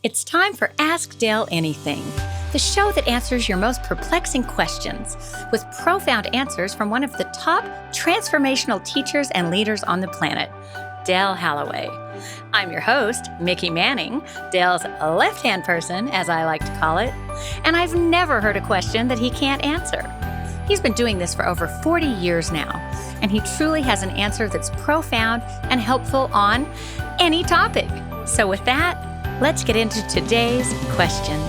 It's time for Ask Dale Anything, the show that answers your most perplexing questions with profound answers from one of the top transformational teachers and leaders on the planet, Dale Halloway. I'm your host, Mickey Manning, Dale's left-hand person, as I like to call it, and I've never heard a question that he can't answer. He's been doing this for over 40 years now, and he truly has an answer that's profound and helpful on any topic. So with that, let's get into today's question.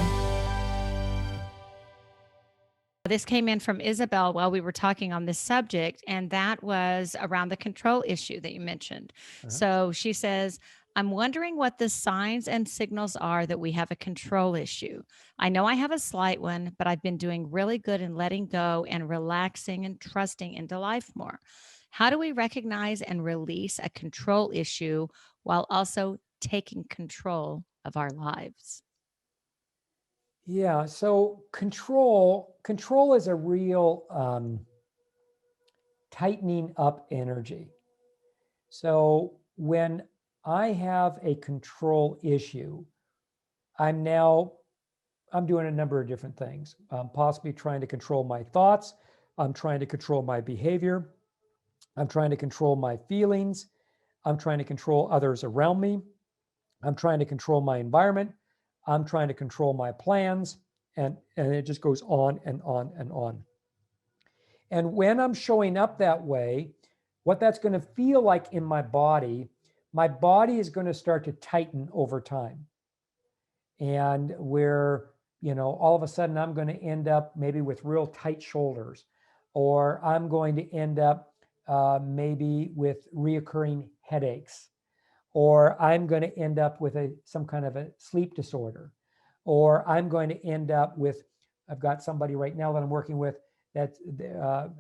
This came in from Isabel while we were talking on this subject, and that was around the control issue that you mentioned. So she says, I'm wondering what the signs and signals are that we have a control issue. I know I have a slight one, but I've been doing really good in letting go and relaxing and trusting into life more. How do we recognize and release a control issue while also taking control of our lives? Yeah, so control is a real tightening up energy. So when I have a control issue, I'm doing a number of different things. Possibly trying to control my thoughts. I'm trying to control my behavior. I'm trying to control my feelings. I'm trying to control others around me. I'm trying to control my environment. I'm trying to control my plans. And it just goes on and on and on. And when I'm showing up that way, what that's going to feel like in my body is going to start to tighten over time. And where, all of a sudden I'm going to end up maybe with real tight shoulders, or I'm going to end up maybe with reoccurring headaches, or I'm going to end up with some kind of a sleep disorder, or I'm going to end up with, I've got somebody right now that I'm working with that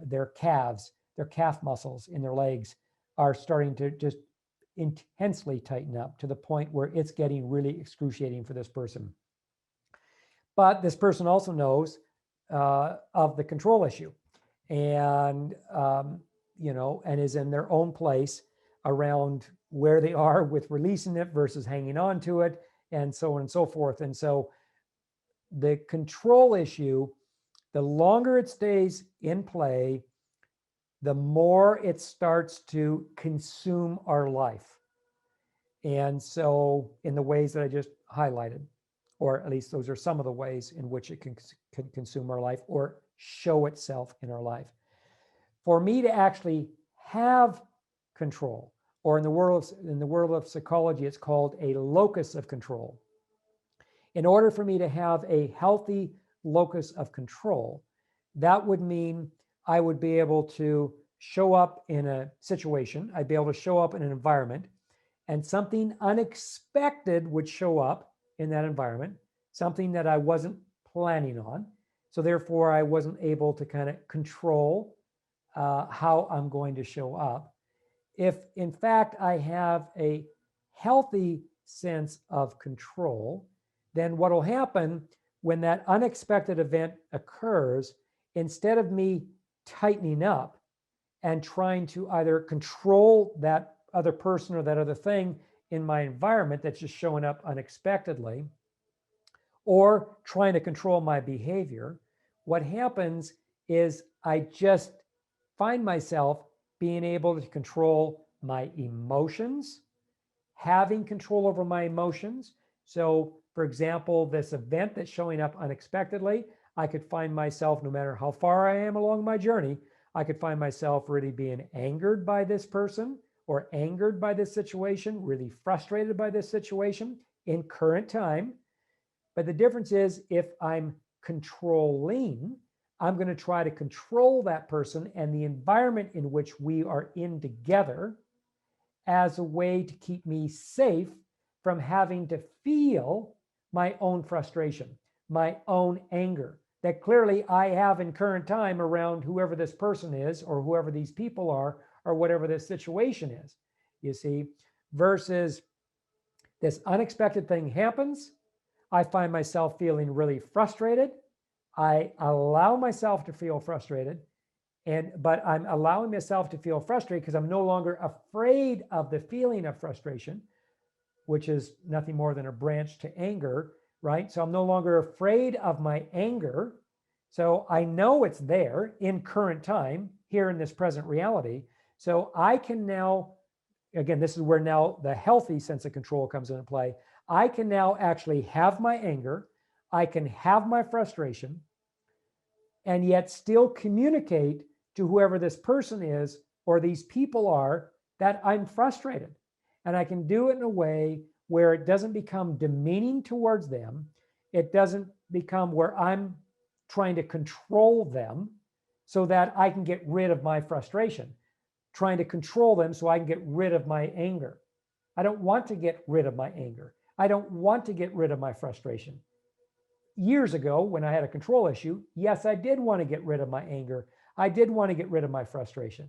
their calf muscles in their legs are starting to just intensely tighten up to the point where it's getting really excruciating for this person. But this person also knows of the control issue, and and is in their own place around where they are with releasing it versus hanging on to it, and so on and so forth. And so the control issue, the longer it stays in play, the more it starts to consume our life. And so in the ways that I just highlighted, or at least those are some of the ways in which it can consume our life or show itself in our life. For me to actually have control, or in the world of psychology, it's called a locus of control. In order for me to have a healthy locus of control, that would mean I would be able to show up in a situation, I'd be able to show up in an environment, and something unexpected would show up in that environment, something that I wasn't planning on. So therefore, I wasn't able to kind of control how I'm going to show up. If in fact I have a healthy sense of control, then what will happen when that unexpected event occurs, instead of me tightening up and trying to either control that other person or that other thing in my environment that's just showing up unexpectedly, or trying to control my behavior, what happens is I just find myself being able to control my emotions, having control over my emotions. So, for example, this event that's showing up unexpectedly, I could find myself, no matter how far I am along my journey, I could find myself really being angered by this person or angered by this situation, really frustrated by this situation in current time. But the difference is, if I'm controlling, I'm going to try to control that person and the environment in which we are in together as a way to keep me safe from having to feel my own frustration, my own anger that clearly I have in current time around whoever this person is, or whoever these people are, or whatever this situation is, you see, versus this unexpected thing happens. I find myself feeling really frustrated. I allow myself to feel frustrated, but I'm allowing myself to feel frustrated because I'm no longer afraid of the feeling of frustration. which is nothing more than a branch to anger, right? So I'm no longer afraid of my anger. So I know it's there in current time, here in this present reality. So I can now, again, this is where now the healthy sense of control comes into play. I can now actually have my anger, I can have my frustration, and yet still communicate to whoever this person is or these people are that I'm frustrated. And I can do it in a way where it doesn't become demeaning towards them. It doesn't become where I'm trying to control them so that I can get rid of my frustration, trying to control them so I can get rid of my anger. I don't want to get rid of my anger. I don't want to get rid of my frustration. Years ago, when I had a control issue, yes, I did want to get rid of my anger. I did want to get rid of my frustration.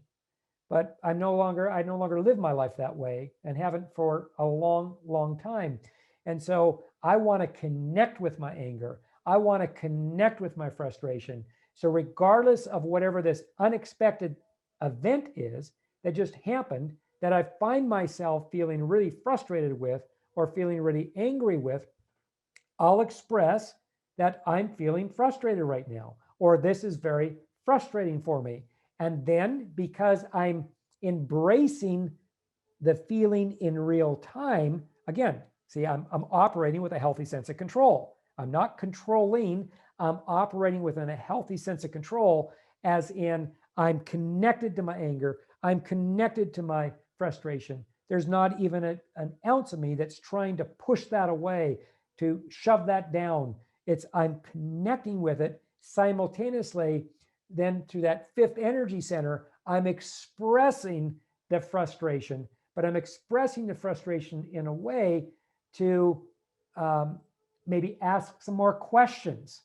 But I no longer live my life that way and haven't for a long, long time. And so I want to connect with my anger. I want to connect with my frustration. So regardless of whatever this unexpected event is that just happened, that I find myself feeling really frustrated with or feeling really angry with, I'll express that I'm feeling frustrated right now, or this is very frustrating for me. And then because I'm embracing the feeling in real time, again, see, I'm operating with a healthy sense of control. I'm not controlling, I'm operating within a healthy sense of control, as in I'm connected to my anger, I'm connected to my frustration. There's not even an ounce of me that's trying to push that away, to shove that down. It's I'm connecting with it simultaneously. Then through that fifth energy center, I'm expressing the frustration, but I'm expressing the frustration in a way to maybe ask some more questions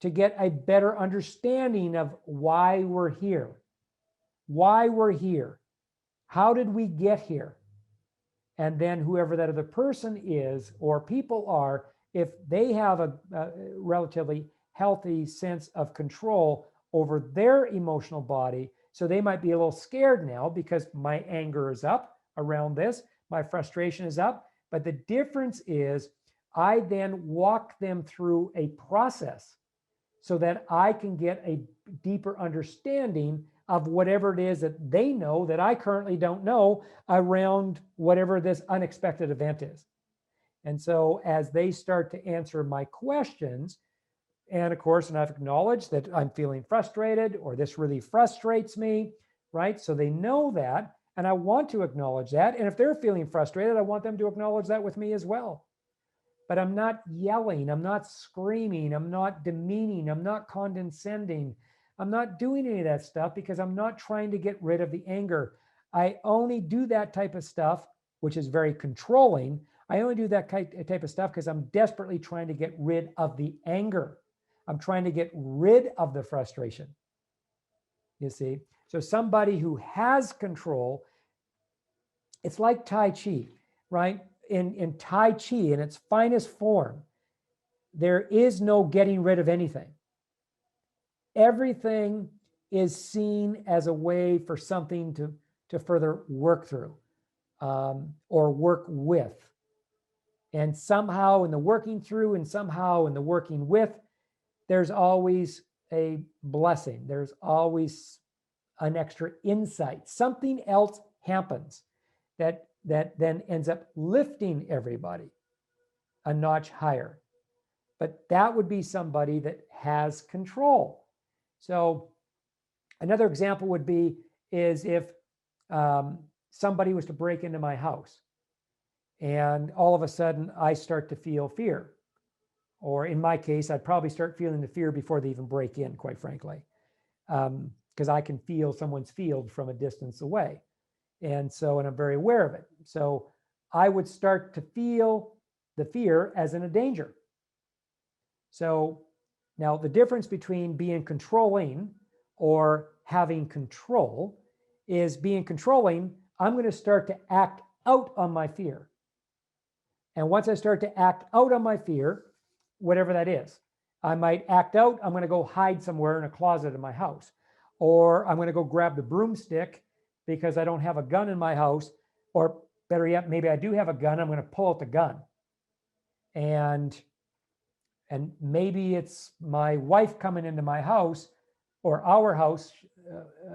to get a better understanding of why we're here. Why we're here. How did we get here? And then whoever that other person is or people are, if they have a relatively healthy sense of control over their emotional body, so they might be a little scared now because my anger is up around this, my frustration is up. But the difference is I then walk them through a process so that I can get a deeper understanding of whatever it is that they know that I currently don't know around whatever this unexpected event is. And so as they start to answer my questions, and of course, and I've acknowledged that I'm feeling frustrated or this really frustrates me, right? So they know that, and I want to acknowledge that. And if they're feeling frustrated, I want them to acknowledge that with me as well. But I'm not yelling, I'm not screaming, I'm not demeaning, I'm not condescending. I'm not doing any of that stuff because I'm not trying to get rid of the anger. I only do that type of stuff, which is very controlling. I only do that type of stuff because I'm desperately trying to get rid of the anger. I'm trying to get rid of the frustration. You see? So somebody who has control, it's like Tai Chi, right? In Tai Chi, in its finest form, there is no getting rid of anything. Everything is seen as a way for something to further work through or work with. And somehow in the working through and somehow in the working with, there's always a blessing. There's always an extra insight. Something else happens that then ends up lifting everybody a notch higher. But that would be somebody that has control. So another example would be is if somebody was to break into my house and all of a sudden I start to feel fear. Or in my case, I'd probably start feeling the fear before they even break in, quite frankly, because I can feel someone's field from a distance away. And I'm very aware of it. So I would start to feel the fear as in a danger. So now the difference between being controlling or having control is being controlling, I'm going to start to act out on my fear. And once I start to act out on my fear, whatever that is, I might act out, I'm going to go hide somewhere in a closet in my house, or I'm going to go grab the broomstick because I don't have a gun in my house, or better yet, maybe I do have a gun. I'm going to pull out the gun. And maybe it's my wife coming into my house or our house.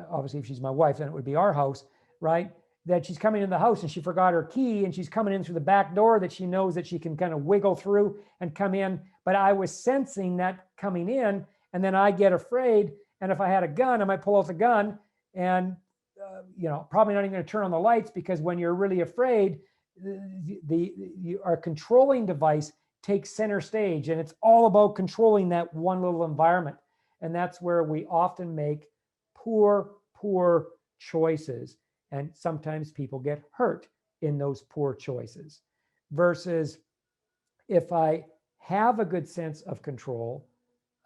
Obviously, if she's my wife, then it would be our house, right? That she's coming in the house and she forgot her key and she's coming in through the back door that she knows that she can kind of wiggle through and come in. But I was sensing that coming in, and then I get afraid. And if I had a gun, I might pull out the gun and, probably not even going to turn on the lights, because when you're really afraid, our controlling device takes center stage, and it's all about controlling that one little environment. And that's where we often make poor choices. And sometimes people get hurt in those poor choices. Versus if I have a good sense of control,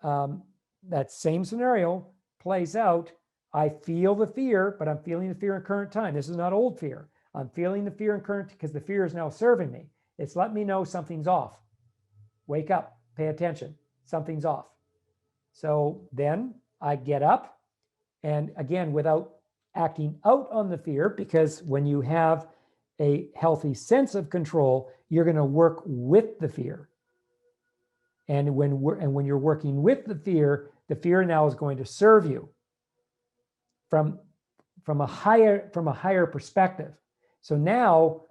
that same scenario plays out. I feel the fear, but I'm feeling the fear in current time. This is not old fear. I'm feeling the fear in current, because the fear is now serving me. It's letting me know something's off. Wake up, pay attention, something's off. So then I get up, and again, without acting out on the fear, because when you have a healthy sense of control, you're going to work with the fear. And when you're working with the fear now is going to serve you from a higher perspective. So now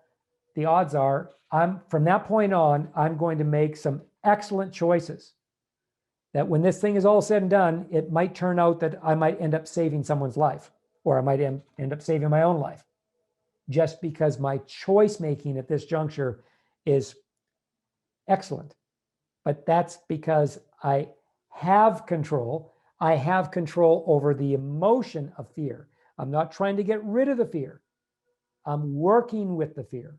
the odds are, from that point on, I'm going to make some excellent choices. That when this thing is all said and done, it might turn out that I might end up saving someone's life, or I might end up saving my own life, just because my choice making at this juncture is excellent. But that's because I have control. I have control over the emotion of fear. I'm not trying to get rid of the fear. I'm working with the fear.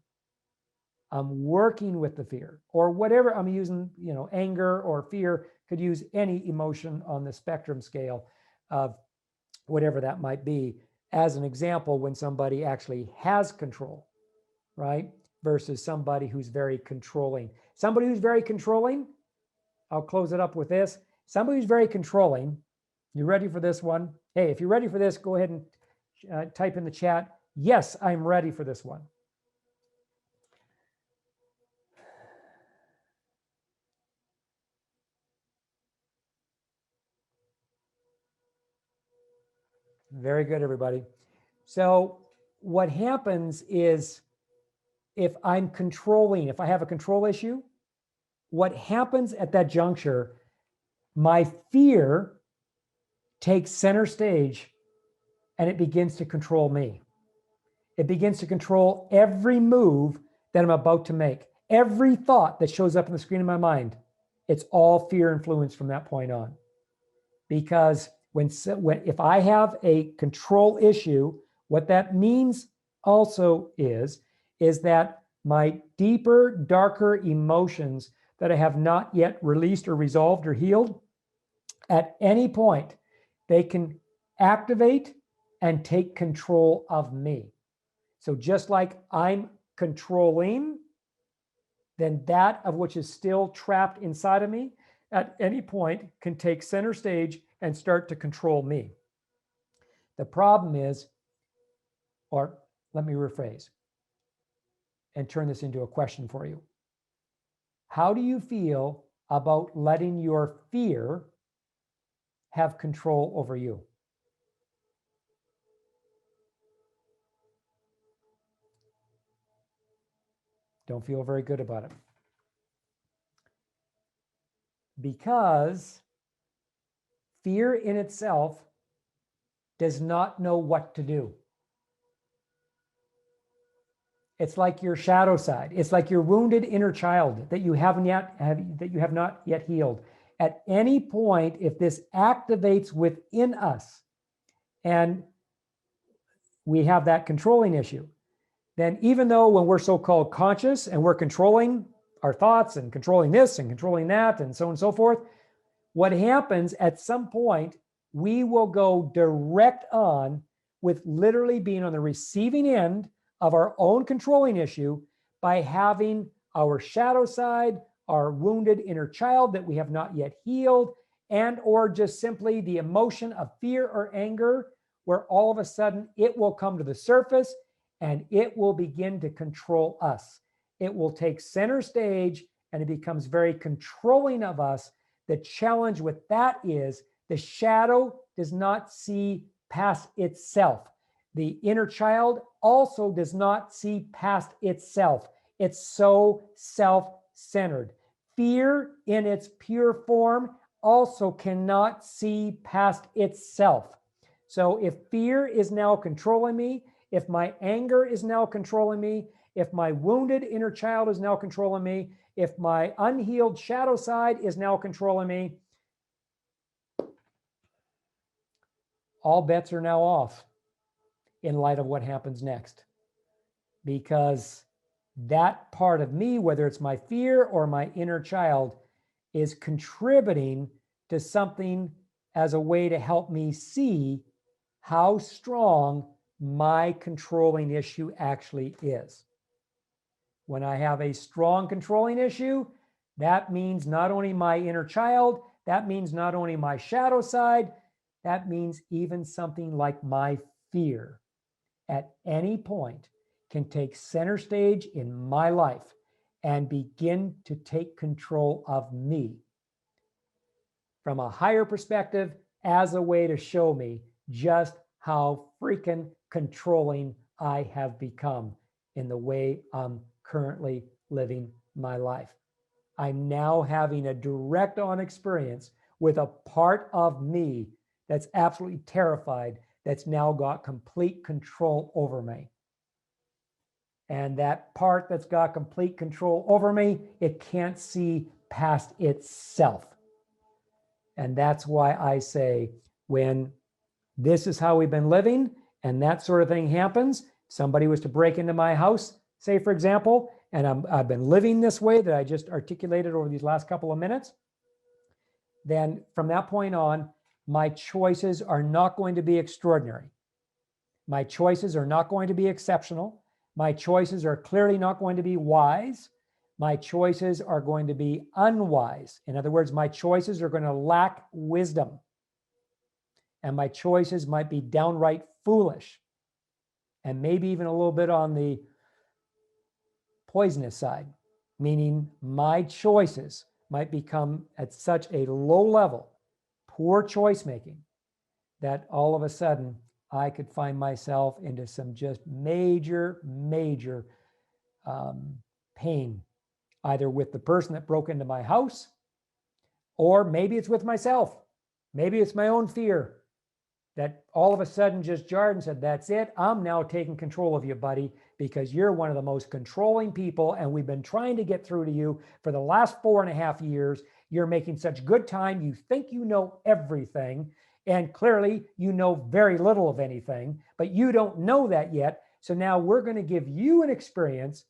I'm working with the fear, or whatever I'm using, anger or fear, could use any emotion on the spectrum scale of whatever that might be. As an example, when somebody actually has control, right? Versus somebody who's very controlling. Somebody who's very controlling, I'll close it up with this. Somebody who's very controlling, you ready for this one? Hey, if you're ready for this, go ahead and type in the chat, yes, I'm ready for this one. Very good, everybody. So what happens is, if I'm controlling, if I have a control issue, what happens at that juncture, my fear takes center stage and it begins to control me. It begins to control every move that I'm about to make. Every thought that shows up on the screen of my mind, it's all fear influence from that point on. Because if I have a control issue, what that means also is that my deeper, darker emotions that I have not yet released or resolved or healed, at any point, they can activate and take control of me. So just like I'm controlling, then that of which is still trapped inside of me at any point can take center stage and start to control me. The problem is, or let me rephrase and turn this into a question for you. How do you feel about letting your fear have control over you? Don't feel very good about it. Because fear in itself does not know what to do. It's like your shadow side. It's like your wounded inner child that you have not yet healed. At any point, if this activates within us and we have that controlling issue, then even though when we're so-called conscious and we're controlling our thoughts and controlling this and controlling that and so on and so forth, what happens at some point, we will go direct on with literally being on the receiving end of our own controlling issue by having our shadow side, our wounded inner child that we have not yet healed, and or just simply the emotion of fear or anger, where all of a sudden it will come to the surface and it will begin to control us. It will take center stage and it becomes very controlling of us. The challenge with that is the shadow does not see past itself. The inner child also does not see past itself. It's so self-centered. Fear in its pure form also cannot see past itself. So if fear is now controlling me, if my anger is now controlling me, if my wounded inner child is now controlling me, if my unhealed shadow side is now controlling me, all bets are now off in light of what happens next. Because that part of me, whether it's my fear or my inner child, is contributing to something as a way to help me see how strong my controlling issue actually is. When I have a strong controlling issue, that means not only my inner child, that means not only my shadow side, that means even something like my fear at any point can take center stage in my life and begin to take control of me from a higher perspective as a way to show me just how freaking controlling I have become in the way I'm currently living my life. I'm now having a direct on experience with a part of me that's absolutely terrified, that's now got complete control over me. And that part that's got complete control over me, it can't see past itself. And that's why I say, when this is how we've been living and that sort of thing happens, somebody was to break into my house, say, for example, and I've been living this way that I just articulated over these last couple of minutes, then from that point on, my choices are not going to be extraordinary. My choices are not going to be exceptional. My choices are clearly not going to be wise. My choices are going to be unwise. In other words, my choices are going to lack wisdom. And my choices might be downright foolish. And maybe even a little bit on the poisonous side, meaning my choices might become at such a low level, poor choice making, that all of a sudden I could find myself into some just major pain, either with the person that broke into my house, or maybe it's with myself. Maybe it's my own fear that all of a sudden just jarred and said, that's it. I'm now taking control of you, buddy, because you're one of the most controlling people. And we've been trying to get through to you for the last 4.5 years. You're making such good time. You think you know everything. And clearly you know very little of anything, but you don't know that yet. So now we're going to give you an experience,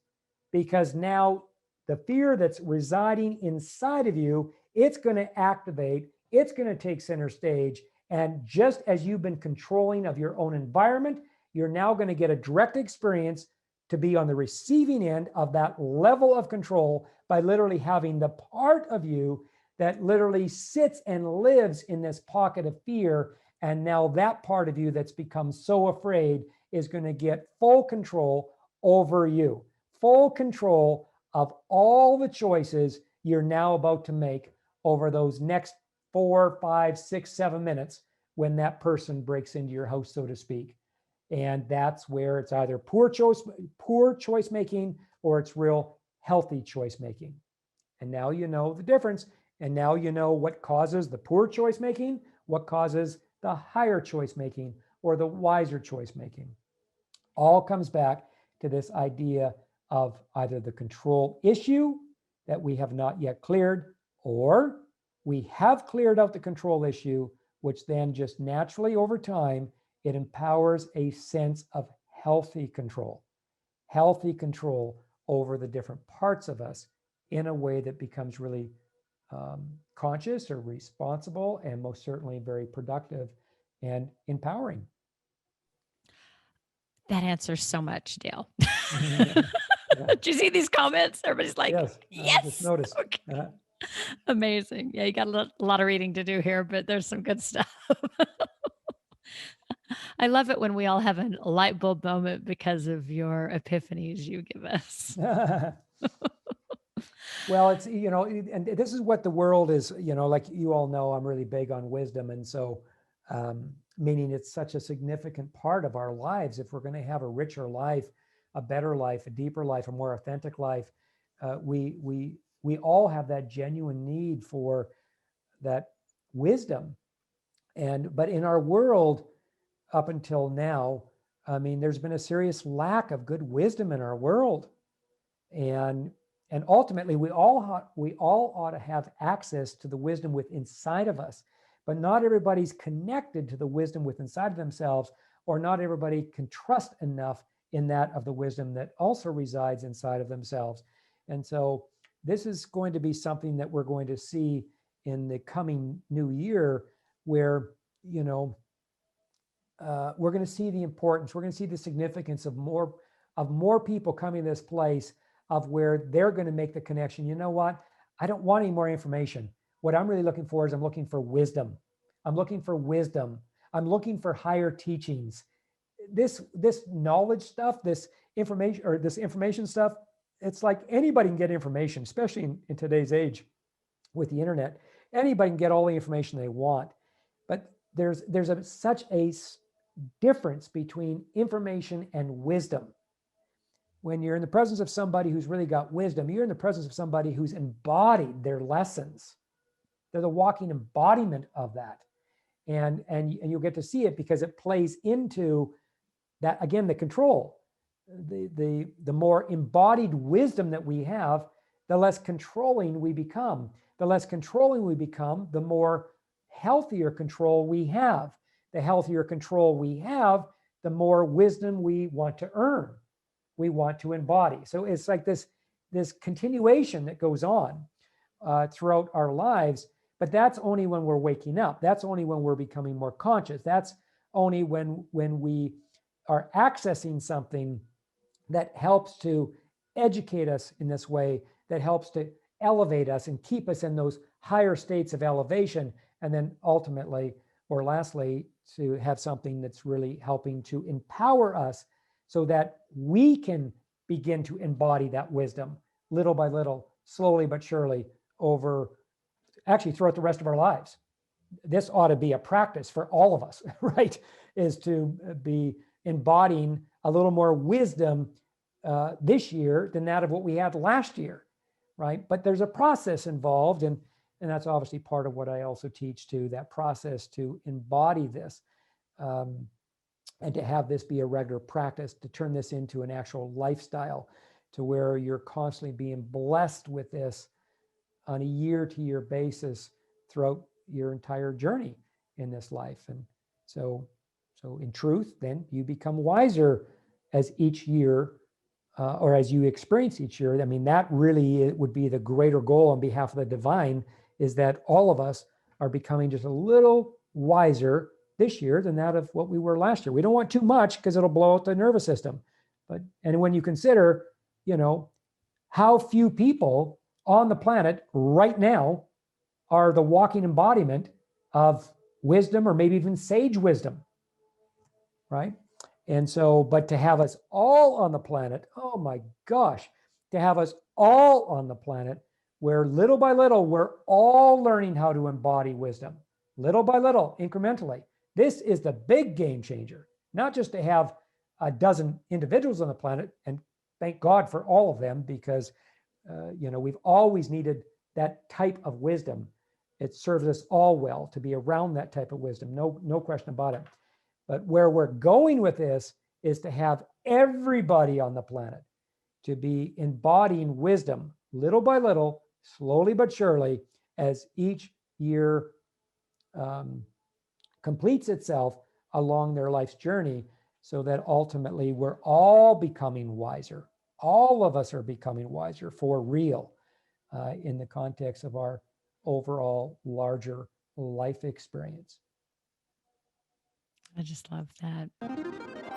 because now the fear that's residing inside of you, it's going to activate, it's going to take center stage. And just as you've been controlling of your own environment, you're now going to get a direct experience to be on the receiving end of that level of control by literally having the part of you that literally sits and lives in this pocket of fear. And now that part of you that's become so afraid is going to get full control over you, full control of all the choices you're now about to make over those next 4, 5, 6, 7 minutes when that person breaks into your house, so to speak. And that's where it's either poor choice making, or it's real healthy choice making. And now you know the difference. And now you know what causes the poor choice making, what causes the higher choice making, or the wiser choice making. All comes back to this idea of either the control issue that we have not yet cleared, or we have cleared out the control issue, which then just naturally over time, it empowers a sense of healthy control over the different parts of us in a way that becomes really conscious or responsible, and most certainly very productive and empowering. That answers so much, Dale. Yeah. Did you see these comments? Everybody's like, Yes, yes. I just noticed. Okay. Amazing. Yeah, you got a lot of reading to do here, but there's some good stuff. I love it when we all have a light bulb moment because of your epiphanies you give us. Well, it's, and this is what the world is, like you all know, I'm really big on wisdom. And so, meaning it's such a significant part of our lives. If we're going to have a richer life, a better life, a deeper life, a more authentic life, we all have that genuine need for that wisdom. But in our world up until now, I mean, there's been a serious lack of good wisdom in our world. And ultimately, we all ought to have access to the wisdom within inside of us, but not everybody's connected to the wisdom within inside of themselves, or not everybody can trust enough in that of the wisdom that also resides inside of themselves. And so this is going to be something that we're going to see in the coming new year, where, we're going to see the importance, we're going to see the significance of more people coming to this place of where they're going to make the connection. You know what? I don't want any more information. What I'm really looking for is I'm looking for wisdom. I'm looking for wisdom. I'm looking for higher teachings. This knowledge stuff, this information stuff, it's like anybody can get information, especially in today's age with the internet. Anybody can get all the information they want. But there's such a difference between information and wisdom. When you're in the presence of somebody who's really got wisdom, you're in the presence of somebody who's embodied their lessons. They're the walking embodiment of that. And you'll get to see it because it plays into that, again, the control. The more embodied wisdom that we have, the less controlling we become. The less controlling we become, the more healthier control we have. The healthier control we have, the more wisdom we want to earn, we want to embody. So it's like this continuation that goes on throughout our lives, but that's only when we're waking up. That's only when we're becoming more conscious. That's only when we are accessing something that helps to educate us in this way, that helps to elevate us and keep us in those higher states of elevation. And then ultimately, or lastly, to have something that's really helping to empower us so that we can begin to embody that wisdom little by little, slowly but surely, throughout the rest of our lives. This ought to be a practice for all of us, right? Is to be embodying a little more wisdom this year than that of what we had last year, right? But there's a process involved, and that's obviously part of what I also teach too, that process to embody this. And to have this be a regular practice, to turn this into an actual lifestyle, to where you're constantly being blessed with this on a year-to-year basis throughout your entire journey in this life. And so in truth, then you become wiser as each year, or as you experience each year. I mean, that really would be the greater goal on behalf of the divine, is that all of us are becoming just a little wiser this year than that of what we were last year. We don't want too much because it'll blow out the nervous system. And when you consider, how few people on the planet right now are the walking embodiment of wisdom, or maybe even sage wisdom, right? And so, but to have us all on the planet, oh my gosh, to have us all on the planet where little by little, we're all learning how to embody wisdom, little by little, incrementally. This is the big game changer, not just to have a dozen individuals on the planet, and thank God for all of them, because, we've always needed that type of wisdom. It serves us all well to be around that type of wisdom, no question about it. But where we're going with this is to have everybody on the planet to be embodying wisdom little by little, slowly but surely, as each year completes itself along their life's journey, so that ultimately we're all becoming wiser. All of us are becoming wiser for real in the context of our overall larger life experience. I just love that.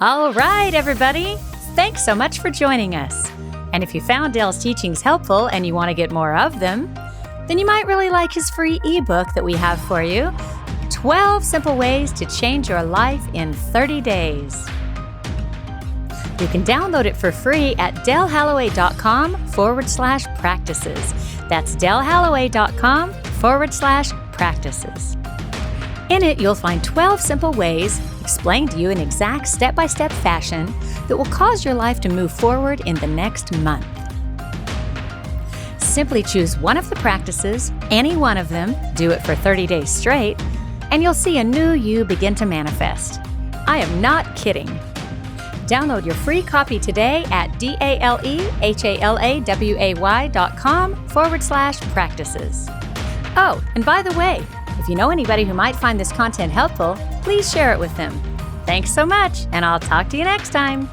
All right, everybody. Thanks so much for joining us. And if you found Dale's teachings helpful and you want to get more of them, then you might really like his free ebook that we have for you, 12 simple ways to change your life in 30 days. You can download it for free at delhalloway.com/practices. That's delhalloway.com/practices. In it, you'll find 12 simple ways, explained to you in exact step-by-step fashion, that will cause your life to move forward in the next month. Simply choose one of the practices, any one of them, do it for 30 days straight, and you'll see a new you begin to manifest. I am not kidding. Download your free copy today at DALEHALAWAY.com/practices. Oh, and by the way, if you know anybody who might find this content helpful, please share it with them. Thanks so much, and I'll talk to you next time.